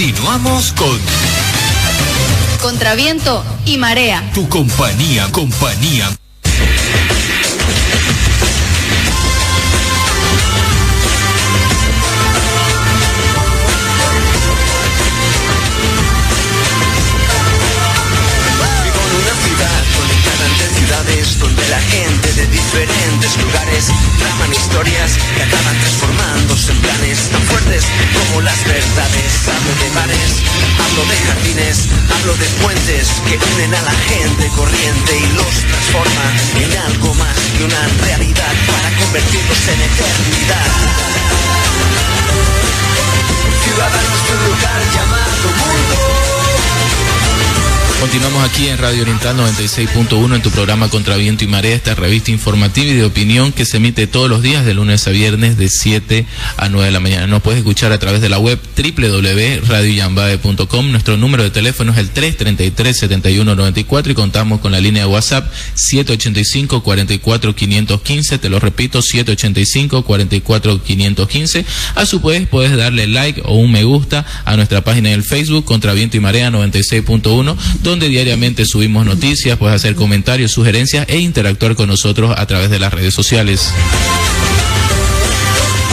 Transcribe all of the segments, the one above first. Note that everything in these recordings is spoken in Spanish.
Continuamos con Contraviento y Marea. Tu compañía. Donde la gente de diferentes lugares traman historias que acaban transformándose en planes tan fuertes como las verdades. Hablo de bares, hablo de jardines, hablo de puentes que unen a la gente corriente y los transforma en algo más que una realidad para convertirlos en eternidad. Ciudadanos de un lugar llamado mundo. Continuamos aquí en Radio Oriental 96.1 en tu programa Contraviento y Marea, esta revista informativa y de opinión que se emite todos los días de lunes a viernes de 7 a 9 de la mañana. Nos puedes escuchar a través de la web www.radioyambae.com. Nuestro número de teléfono es el 333-7194 y contamos con la línea de WhatsApp 785-44-515. Te lo repito, 785-44-515. A su vez, puedes darle like o un me gusta a nuestra página en el Facebook Contraviento y Marea 96.1, donde diariamente subimos noticias, puedes hacer comentarios, sugerencias e interactuar con nosotros a través de las redes sociales.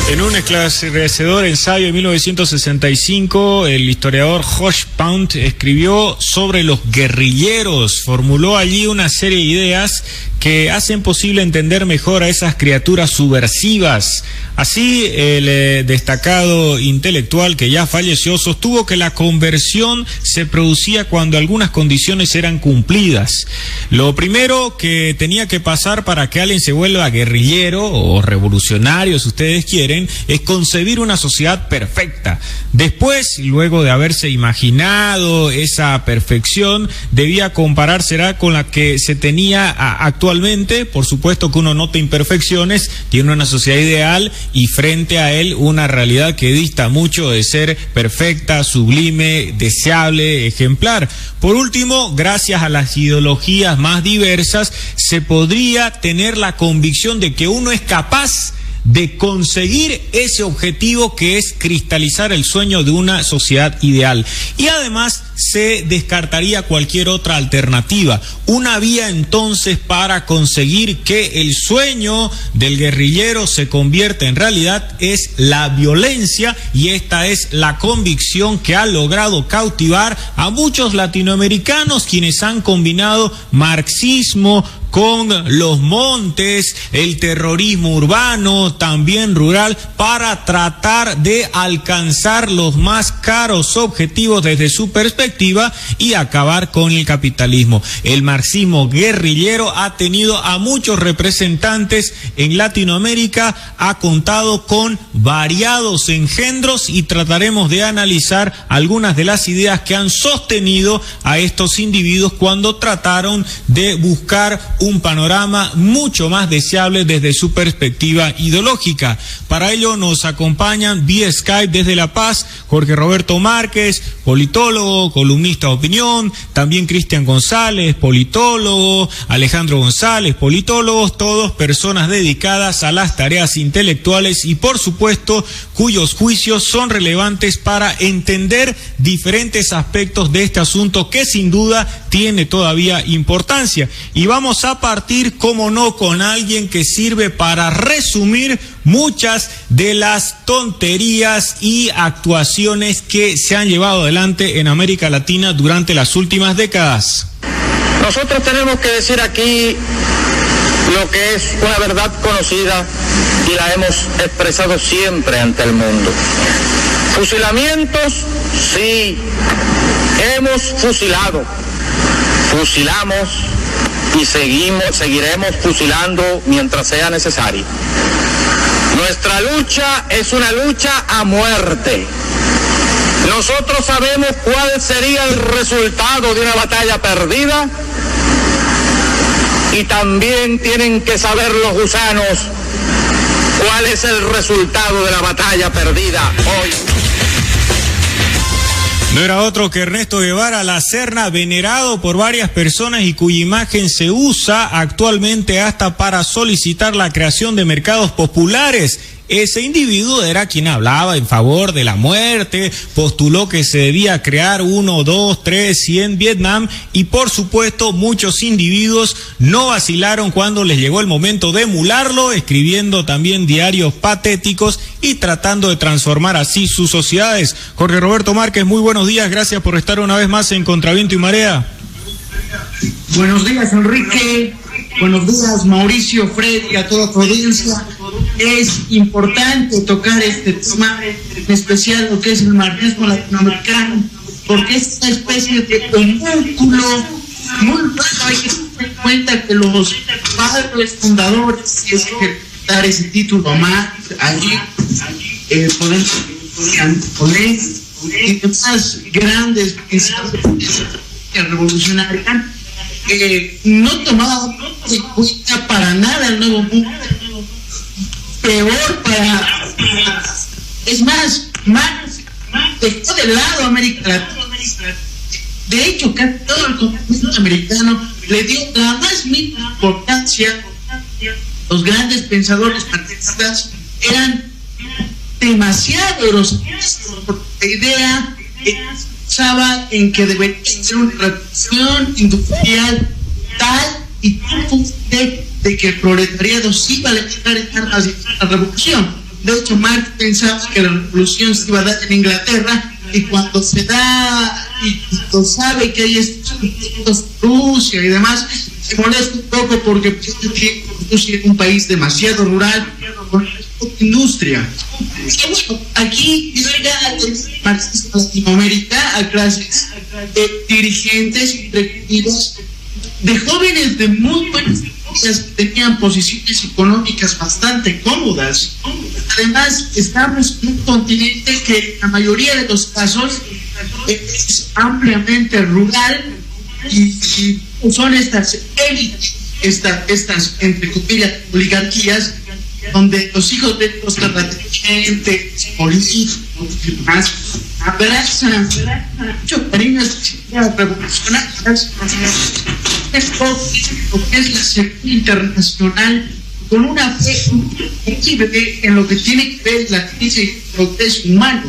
En un esclarecedor ensayo de 1965, el historiador Josh Pound escribió sobre los guerrilleros. Formuló allí una serie de ideas que hacen posible entender mejor a esas criaturas subversivas. Así, el destacado intelectual que ya falleció sostuvo que la conversión se producía cuando algunas condiciones eran cumplidas. Lo primero que tenía que pasar para que alguien se vuelva guerrillero o revolucionario, si ustedes quieren, es concebir una sociedad perfecta. Después, luego de haberse imaginado esa perfección, debía comparársela con la que se tenía actualmente. Por supuesto que uno nota imperfecciones, tiene una sociedad ideal y frente a él una realidad que dista mucho de ser perfecta, sublime, deseable, ejemplar. Por último, gracias a las ideologías más diversas, se podría tener la convicción de que uno es capaz de conseguir ese objetivo que es cristalizar el sueño de una sociedad ideal. Y además se descartaría cualquier otra alternativa. Una vía entonces para conseguir que el sueño del guerrillero se convierta en realidad es la violencia, y esta es la convicción que ha logrado cautivar a muchos latinoamericanos, quienes han combinado marxismo con los montes, el terrorismo urbano, también rural, para tratar de alcanzar los más caros objetivos desde su perspectiva y acabar con el capitalismo. El marxismo guerrillero ha tenido a muchos representantes en Latinoamérica, ha contado con variados engendros y trataremos de analizar algunas de las ideas que han sostenido a estos individuos cuando trataron de buscar un panorama mucho más deseable desde su perspectiva ideológica. Para ello nos acompañan vía Skype desde La Paz Jorge Roberto Márquez, politólogo, columnista de opinión, también Cristian González, politólogo, Alejandro González, politólogos, todos personas dedicadas a las tareas intelectuales y por supuesto cuyos juicios son relevantes para entender diferentes aspectos de este asunto que sin duda tiene todavía importancia. Y vamos a partir, como no, con alguien que sirve para resumir muchas de las tonterías y actuaciones que se han llevado adelante en América Latina durante las últimas décadas. Nosotros tenemos que decir aquí lo que es una verdad conocida y la hemos expresado siempre ante el mundo. Fusilamientos, sí, hemos fusilado, fusilamos y seguiremos fusilando mientras sea necesario. Nuestra lucha es una lucha a muerte. Nosotros sabemos cuál sería el resultado de una batalla perdida y también tienen que saber los gusanos cuál es el resultado de la batalla perdida hoy. No era otro que Ernesto Guevara La Serna, venerado por varias personas y cuya imagen se usa actualmente hasta para solicitar la creación de mercados populares ese individuo era quien hablaba en favor de la muerte, postuló que se debía crear 1, 2, 3, 100 Vietnam, y por supuesto muchos individuos no vacilaron cuando les llegó el momento de emularlo, escribiendo también diarios patéticos y tratando de transformar así sus sociedades. Jorge Roberto Márquez, muy buenos días, gracias por estar una vez más en Contra Viento y Marea. Buenos días, Enrique. Buenos días, Mauricio, Fred y a toda tu audiencia. Es importante tocar este tema, en especial lo que es el marxismo latinoamericano, porque es una especie de homúnculo muy raro. Hay que tener en cuenta que los padres fundadores, si es que dar ese título más allí, podemos poner y demás grandes pensadores revolucionarios, no tomaba en cuenta para nada el nuevo mundo. Peor es más dejó de lado América Latina. De hecho, casi todo el continente americano le dio la más mínima importancia. Los grandes pensadores marxistas eran demasiado groseros, porque la idea pensaba en que debería ser una revolución industrial tal y tan fuerte de que el proletariado sí iba a levantar en armas y la revolución. De hecho, Marx pensaba que la revolución se iba a dar en Inglaterra, y cuando se da y cuando sabe que hay estos Rusia y demás, se molesta un poco porque Rusia es un país demasiado rural con industria. Bueno, aquí llega el marxismo Latinoamérica a clases de dirigentes y directivos, de jóvenes de muy buenas familias que tenían posiciones económicas bastante cómodas. Además, estamos en un continente que en la mayoría de los casos es ampliamente rural, y son estas élites, estas entre comillas oligarquías, donde los hijos de los terratenientes, políticos y demás abrazan mucho cariño a estas ideas revolucionarias. Esto es la Segunda Internacional, con una fe increíble en lo que tiene que ver la crisis y lo que es humano.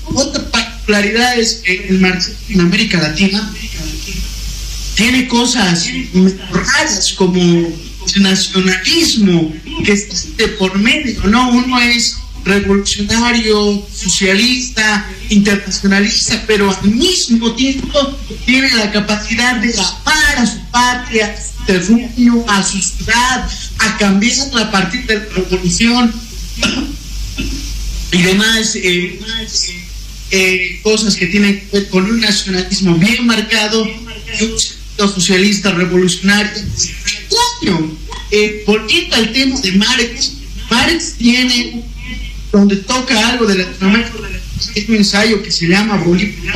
Otra particularidad es que el marxismo en América Latina tiene cosas raras, como el nacionalismo que está de por medio, ¿no? Uno es revolucionario, socialista, internacionalista, pero al mismo tiempo tiene la capacidad de amar a su patria, a su terruño, a su ciudad, a cambiarla a partir de la revolución y demás cosas que tienen que ver con un nacionalismo bien marcado y un socialista revolucionario. Volviendo al tema de Marx tiene, donde toca algo de Latinoamérica, es un ensayo que se llama Bolívar,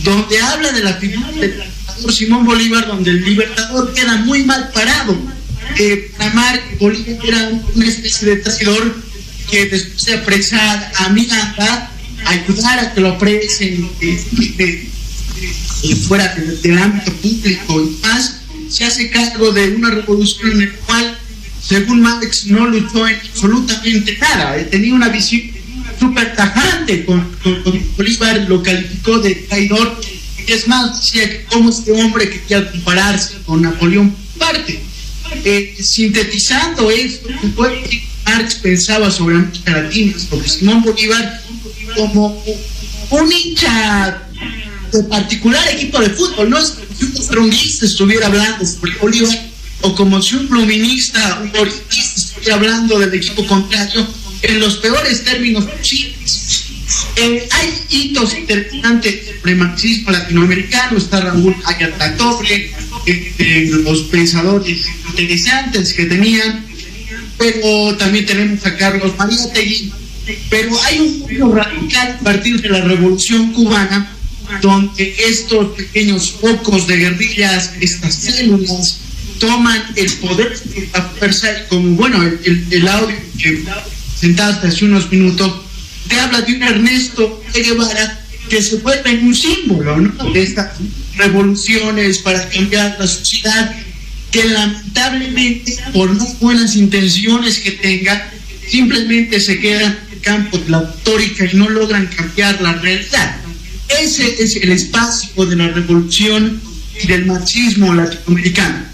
donde habla de la figura del libertador Simón Bolívar, donde el libertador queda muy mal parado. Para Marx, Bolívar era una especie de traidor que después de apresar a Miranda, ayudar a que lo apresen fuera del ámbito público y más, se hace cargo de una revolución en la cual, según Marx, no luchó en absolutamente nada. Tenía una visión súper tajante con Bolívar, lo calificó de traidor, y es más, decía que como este hombre quería compararse con Napoleón Bonaparte. Sintetizando esto, Marx pensaba sobre América Latina, porque Simón Bolívar, como un hincha de particular equipo de fútbol, no es como si un tronguista estuviera hablando sobre Bolívar, o como si un bluminista, un orientista estuviera hablando del equipo contrario, en los peores términos posibles. Hay hitos interesantes sobre el marxismo latinoamericano. Está Raúl Ayatollah, los pensadores interesantes que tenían, pero también tenemos a Carlos Mariátegui. Pero hay un cambio radical a partir de la Revolución Cubana, donde estos pequeños focos de guerrillas, estas células, toman el poder de la fuerza, y como bueno, el audio que presentaste hace unos minutos te habla de un Ernesto Che Guevara que se vuelve un símbolo, ¿no?, de estas revoluciones para cambiar la sociedad, que lamentablemente, por no buenas intenciones que tenga, simplemente se quedan en el campo de la retórica y no logran cambiar la realidad. Ese es el espacio de la revolución y del marxismo latinoamericano.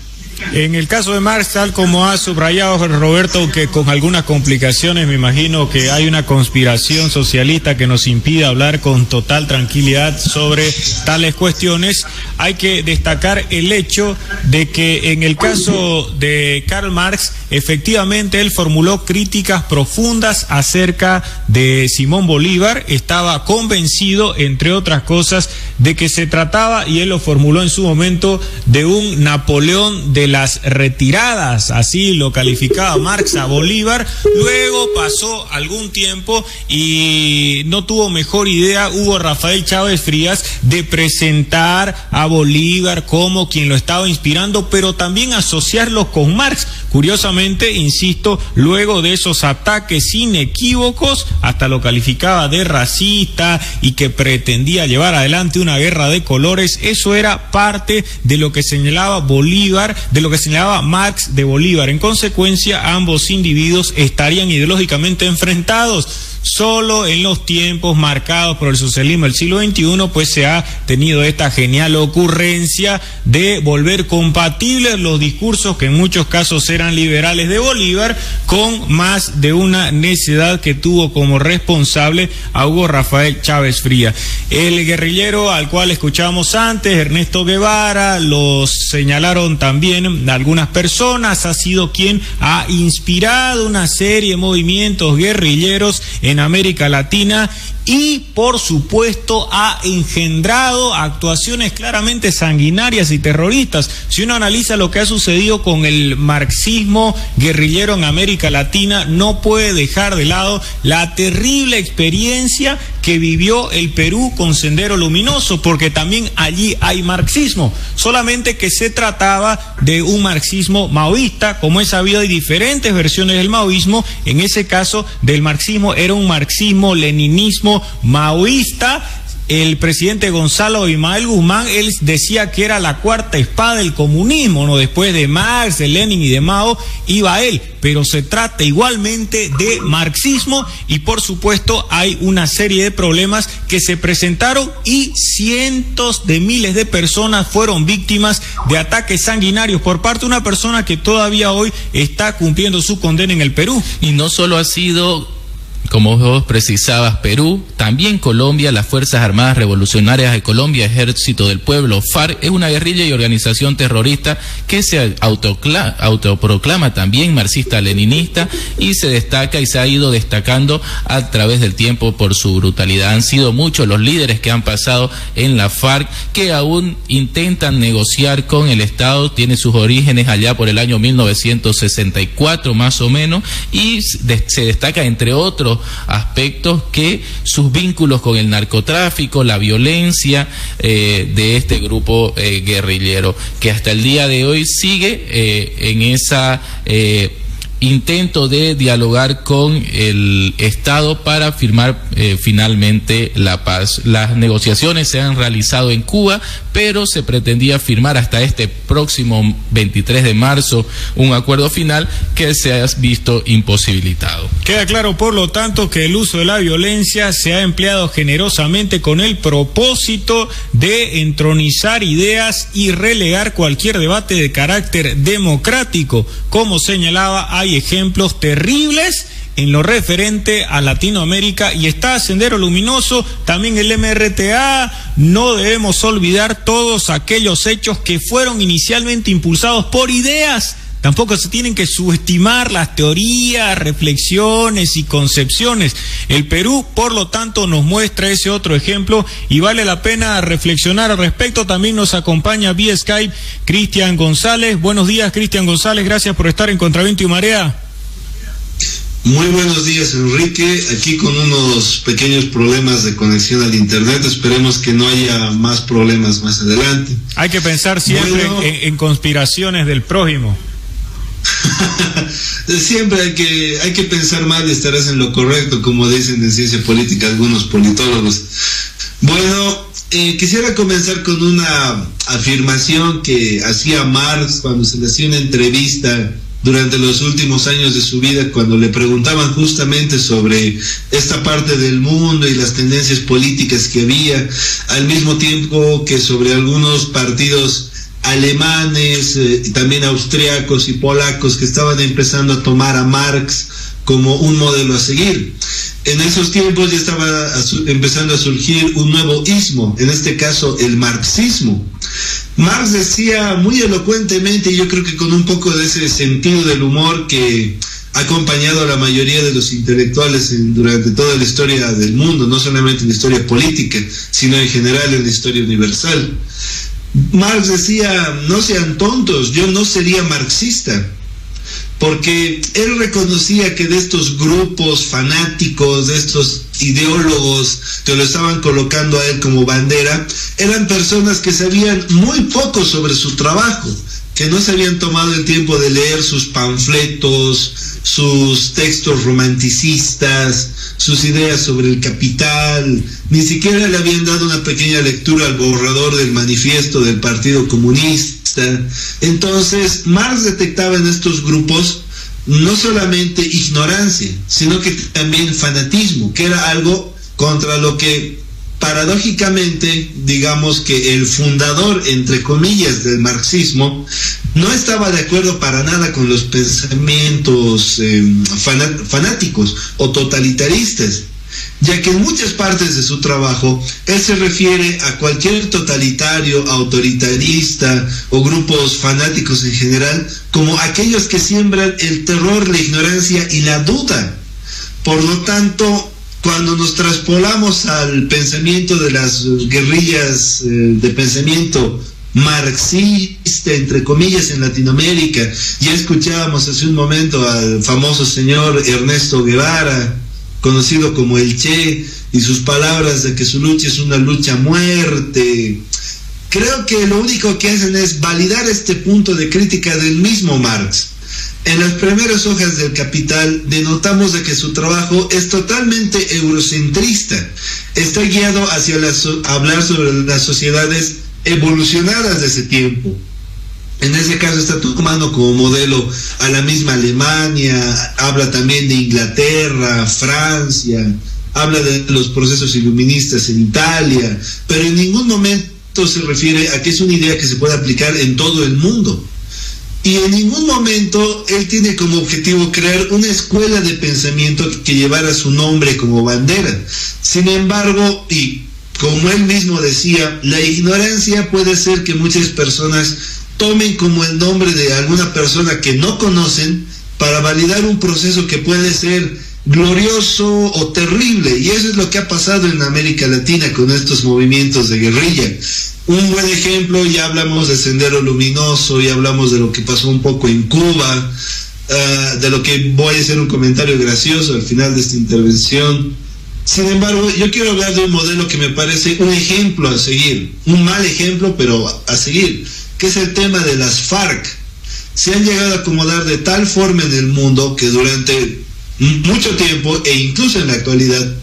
En el caso de Marx, tal como ha subrayado Roberto, que con algunas complicaciones, me imagino que hay una conspiración socialista que nos impide hablar con total tranquilidad sobre tales cuestiones, hay que destacar el hecho de que en el caso de Karl Marx, efectivamente él formuló críticas profundas acerca de Simón Bolívar, estaba convencido, entre otras cosas, de que se trataba, y él lo formuló en su momento, de un Napoleón de las retiradas, así lo calificaba Marx a Bolívar. Luego pasó algún tiempo y no tuvo mejor idea Hugo Rafael Chávez Frías de presentar a Bolívar como quien lo estaba inspirando, pero también asociarlo con Marx. Curiosamente, insisto, luego de esos ataques inequívocos, hasta lo calificaba de racista y que pretendía llevar adelante una guerra de colores. Eso era parte de lo que señalaba Bolívar, de lo que señalaba Marx de Bolívar. En consecuencia, ambos individuos estarían ideológicamente enfrentados. Solo en los tiempos marcados por el socialismo del siglo XXI, pues se ha tenido esta genial ocurrencia de volver compatibles los discursos que en muchos casos eran liberales de Bolívar con más de una necedad que tuvo como responsable a Hugo Rafael Chávez Frías. El guerrillero al cual escuchamos antes, Ernesto Guevara, lo señalaron también algunas personas, ha sido quien ha inspirado una serie de movimientos guerrilleros en América Latina y, por supuesto, ha engendrado actuaciones claramente sanguinarias y terroristas. Si uno analiza lo que ha sucedido con el marxismo guerrillero en América Latina, no puede dejar de lado la terrible experiencia que vivió el Perú con Sendero Luminoso, porque también allí hay marxismo, solamente que se trataba de un marxismo maoísta. Como es sabido, hay diferentes versiones del maoísmo. En ese caso del marxismo era un marxismo leninismo maoísta. El presidente Gonzalo Abimael Guzmán, él decía que era la cuarta espada del comunismo, ¿no? Después de Marx, de Lenin y de Mao, iba él, pero se trata igualmente de marxismo y por supuesto hay una serie de problemas que se presentaron y cientos de miles de personas fueron víctimas de ataques sanguinarios por parte de una persona que todavía hoy está cumpliendo su condena en el Perú. Y no solo ha sido, como vos precisabas, Perú, también Colombia. Las Fuerzas Armadas Revolucionarias de Colombia, Ejército del Pueblo, FARC, es una guerrilla y organización terrorista que se autoproclama también marxista-leninista y se destaca y se ha ido destacando a través del tiempo por su brutalidad. Han sido muchos los líderes que han pasado en la FARC que aún intentan negociar con el Estado. Tiene sus orígenes allá por el año 1964 más o menos, y se destaca, entre otros aspectos, que sus vínculos con el narcotráfico, la violencia de este grupo guerrillero, que hasta el día de hoy sigue en esa intento de dialogar con el Estado para firmar finalmente la paz. Las negociaciones se han realizado en Cuba, pero se pretendía firmar hasta este próximo 23 de marzo un acuerdo final que se ha visto imposibilitado. Queda claro, por lo tanto, que el uso de la violencia se ha empleado generosamente con el propósito de entronizar ideas y relegar cualquier debate de carácter democrático. Como señalaba, hay ejemplos terribles en lo referente a Latinoamérica y está Sendero Luminoso, también el MRTA. No debemos olvidar todos aquellos hechos que fueron inicialmente impulsados por ideas. Tampoco se tienen que subestimar las teorías, reflexiones y concepciones. El Perú, por lo tanto, nos muestra ese otro ejemplo y vale la pena reflexionar al respecto. También nos acompaña vía Skype Cristian González. Buenos días, Cristian González, gracias por estar en Contraviento y Marea. Muy buenos días, Enrique, aquí con unos pequeños problemas de conexión al internet, esperemos que no haya más problemas más adelante. Hay que pensar siempre en conspiraciones del prójimo. Siempre hay que pensar mal y estarás en lo correcto, como dicen en ciencia política algunos politólogos. Bueno, quisiera comenzar con una afirmación que hacía Marx cuando se le hacía una entrevista durante los últimos años de su vida, cuando le preguntaban justamente sobre esta parte del mundo y las tendencias políticas que había, al mismo tiempo que sobre algunos partidos alemanes, también austriacos y polacos que estaban empezando a tomar a Marx como un modelo a seguir. En esos tiempos ya estaba empezando a surgir un nuevo ismo, en este caso el marxismo. Marx decía muy elocuentemente, y yo creo que con un poco de ese sentido del humor que ha acompañado a la mayoría de los intelectuales durante toda la historia del mundo, no solamente en la historia política, sino en general en la historia universal. Marx decía, no sean tontos, yo no sería marxista, porque él reconocía que de estos grupos fanáticos, de estos ideólogos que lo estaban colocando a él como bandera, eran personas que sabían muy poco sobre su trabajo, que no se habían tomado el tiempo de leer sus panfletos, sus textos romanticistas, sus ideas sobre el capital, ni siquiera le habían dado una pequeña lectura al borrador del manifiesto del Partido Comunista. Entonces, Marx detectaba en estos grupos no solamente ignorancia, sino que también fanatismo, que era algo contra lo que paradójicamente, digamos que el fundador, entre comillas, del marxismo, no estaba de acuerdo para nada con los pensamientos fanáticos o totalitaristas, ya que en muchas partes de su trabajo él se refiere a cualquier totalitario, autoritarista o grupos fanáticos en general como aquellos que siembran el terror, la ignorancia y la duda. Por lo tanto, cuando nos traspolamos al pensamiento de las guerrillas de pensamiento marxista, entre comillas, en Latinoamérica, ya escuchábamos hace un momento al famoso señor Ernesto Guevara, conocido como el Che, y sus palabras de que su lucha es una lucha a muerte. Creo que lo único que hacen es validar este punto de crítica del mismo Marx. En las primeras hojas del Capital denotamos de que su trabajo es totalmente eurocentrista, está guiado hacia hablar sobre las sociedades evolucionadas de ese tiempo. En ese caso está tomando como modelo a la misma Alemania, habla también de Inglaterra, Francia, habla de los procesos iluministas en Italia, pero en ningún momento se refiere a que es una idea que se puede aplicar en todo el mundo. Y en ningún momento él tiene como objetivo crear una escuela de pensamiento que llevara su nombre como bandera. Sin embargo, y como él mismo decía, la ignorancia puede hacer que muchas personas tomen como el nombre de alguna persona que no conocen para validar un proceso que puede ser glorioso o terrible, y eso es lo que ha pasado en América Latina con estos movimientos de guerrilla. Un buen ejemplo, ya hablamos de Sendero Luminoso, ya hablamos de lo que pasó un poco en Cuba, de lo que voy a hacer un comentario gracioso al final de esta intervención. Sin embargo, yo quiero hablar de un modelo que me parece un ejemplo a seguir, un mal ejemplo, pero a seguir, que es el tema de las FARC. Se han llegado a acomodar de tal forma en el mundo que durante mucho tiempo, e incluso en la actualidad,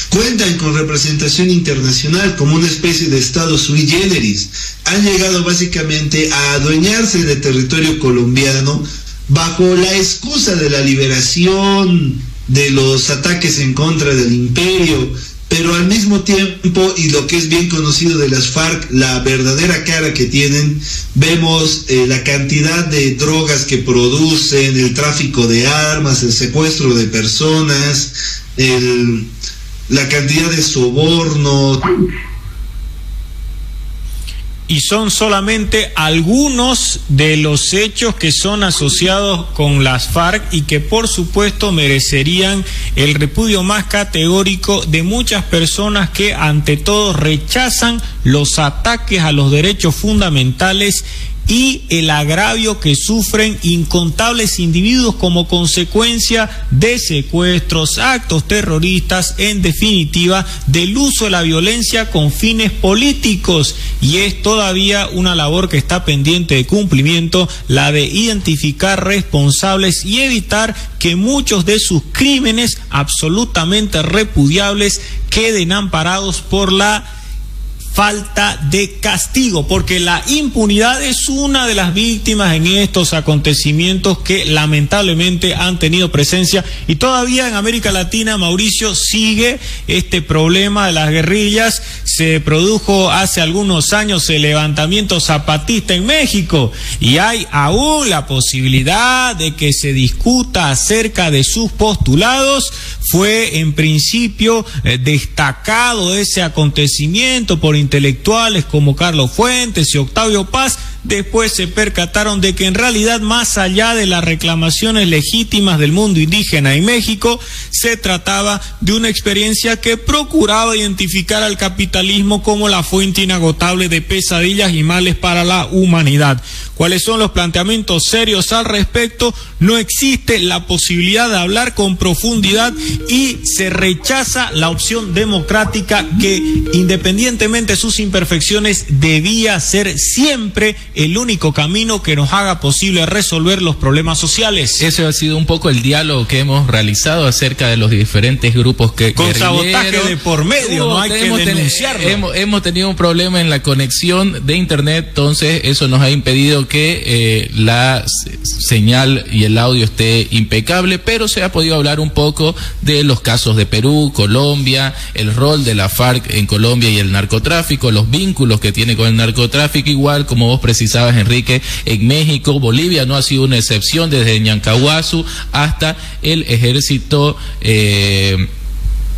cuentan con representación internacional como una especie de estado sui generis. Han llegado básicamente a adueñarse de territorio colombiano bajo la excusa de la liberación, de los ataques en contra del imperio, pero al mismo tiempo, y lo que es bien conocido de las FARC, la verdadera cara que tienen, vemos la cantidad de drogas que producen, el tráfico de armas, el secuestro de personas, la cantidad de soborno. Y son solamente algunos de los hechos que son asociados con las FARC y que por supuesto merecerían el repudio más categórico de muchas personas que ante todo rechazan los ataques a los derechos fundamentales y el agravio que sufren incontables individuos como consecuencia de secuestros, actos terroristas, en definitiva, del uso de la violencia con fines políticos. Y es todavía una labor que está pendiente de cumplimiento, la de identificar responsables y evitar que muchos de sus crímenes absolutamente repudiables queden amparados por la falta de castigo, porque la impunidad es una de las víctimas en estos acontecimientos que lamentablemente han tenido presencia, y todavía en América Latina, Mauricio, sigue este problema de las guerrillas. Se produjo hace algunos años el levantamiento zapatista en México y hay aún la posibilidad de que se discuta acerca de sus postulados. Fue en principio destacado ese acontecimiento por intelectuales como Carlos Fuentes y Octavio Paz. Después se percataron de que en realidad, más allá de las reclamaciones legítimas del mundo indígena en México, se trataba de una experiencia que procuraba identificar al capitalismo como la fuente inagotable de pesadillas y males para la humanidad. ¿Cuáles son los planteamientos serios al respecto? No existe la posibilidad de hablar con profundidad y se rechaza la opción democrática que, independientemente de sus imperfecciones, debía ser siempre el único camino que nos haga posible resolver los problemas sociales. Eso ha sido un poco el diálogo que hemos realizado acerca de los diferentes grupos que con sabotaje de por medio, no hay que denunciarlo. Hemos tenido un problema en la conexión de internet, entonces eso nos ha impedido que la señal y el audio esté impecable, pero se ha podido hablar un poco de los casos de Perú, Colombia, el rol de la FARC en Colombia y el narcotráfico, los vínculos que tiene con el narcotráfico, igual como vos precisabas, Enrique, en México. Bolivia no ha sido una excepción, desde Ñancahuazú hasta el ejército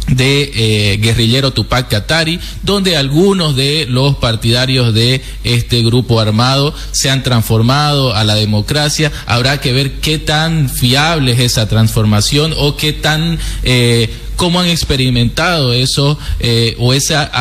guerrillero Tupac Katari, donde algunos de los partidarios de este grupo armado se han transformado a la democracia. Habrá que ver qué tan fiable es esa transformación o qué tan cómo han experimentado eso o esa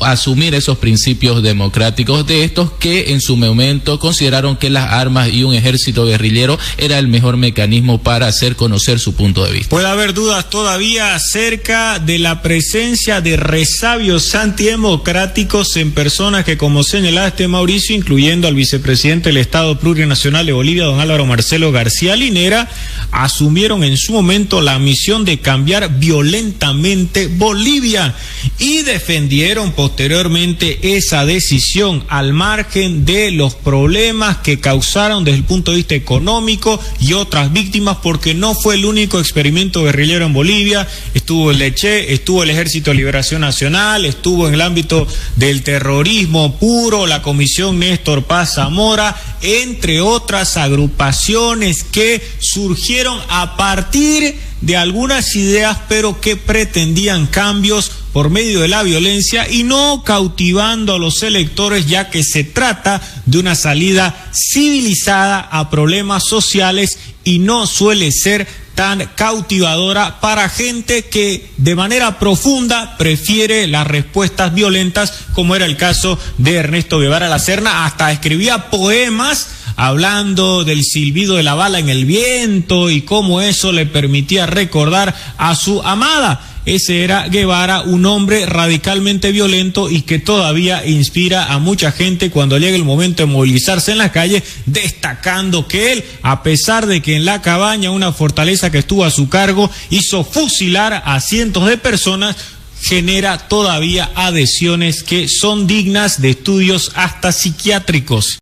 asumir esos principios democráticos de estos que en su momento consideraron que las armas y un ejército guerrillero era el mejor mecanismo para hacer conocer su punto de vista. Puede haber dudas todavía acerca de la presencia de resabios antidemocráticos en personas que, como señalaste, Mauricio, incluyendo al vicepresidente del Estado Plurinacional de Bolivia, don Álvaro Marcelo García Linera, asumieron en su momento la misión de cambiar violentamente Bolivia y defendieron posteriormente esa decisión al margen de los problemas que causaron desde el punto de vista económico y otras víctimas, porque no fue el único experimento guerrillero en Bolivia. Estuvo el Leche, estuvo el Ejército de Liberación Nacional, estuvo en el ámbito del terrorismo puro la Comisión Néstor Paz Zamora, entre otras agrupaciones que surgieron a partir de algunas ideas, pero que pretendían cambios por medio de la violencia y no cautivando a los electores, ya que se trata de una salida civilizada a problemas sociales y no suele ser tan cautivadora para gente que de manera profunda prefiere las respuestas violentas, como era el caso de Ernesto Guevara La Serna. Hasta escribía poemas hablando del silbido de la bala en el viento y cómo eso le permitía recordar a su amada. Ese era Guevara, un hombre radicalmente violento y que todavía inspira a mucha gente cuando llega el momento de movilizarse en la calle, destacando que él, a pesar de que en La Cabaña, una fortaleza que estuvo a su cargo, hizo fusilar a cientos de personas, genera todavía adhesiones que son dignas de estudios hasta psiquiátricos.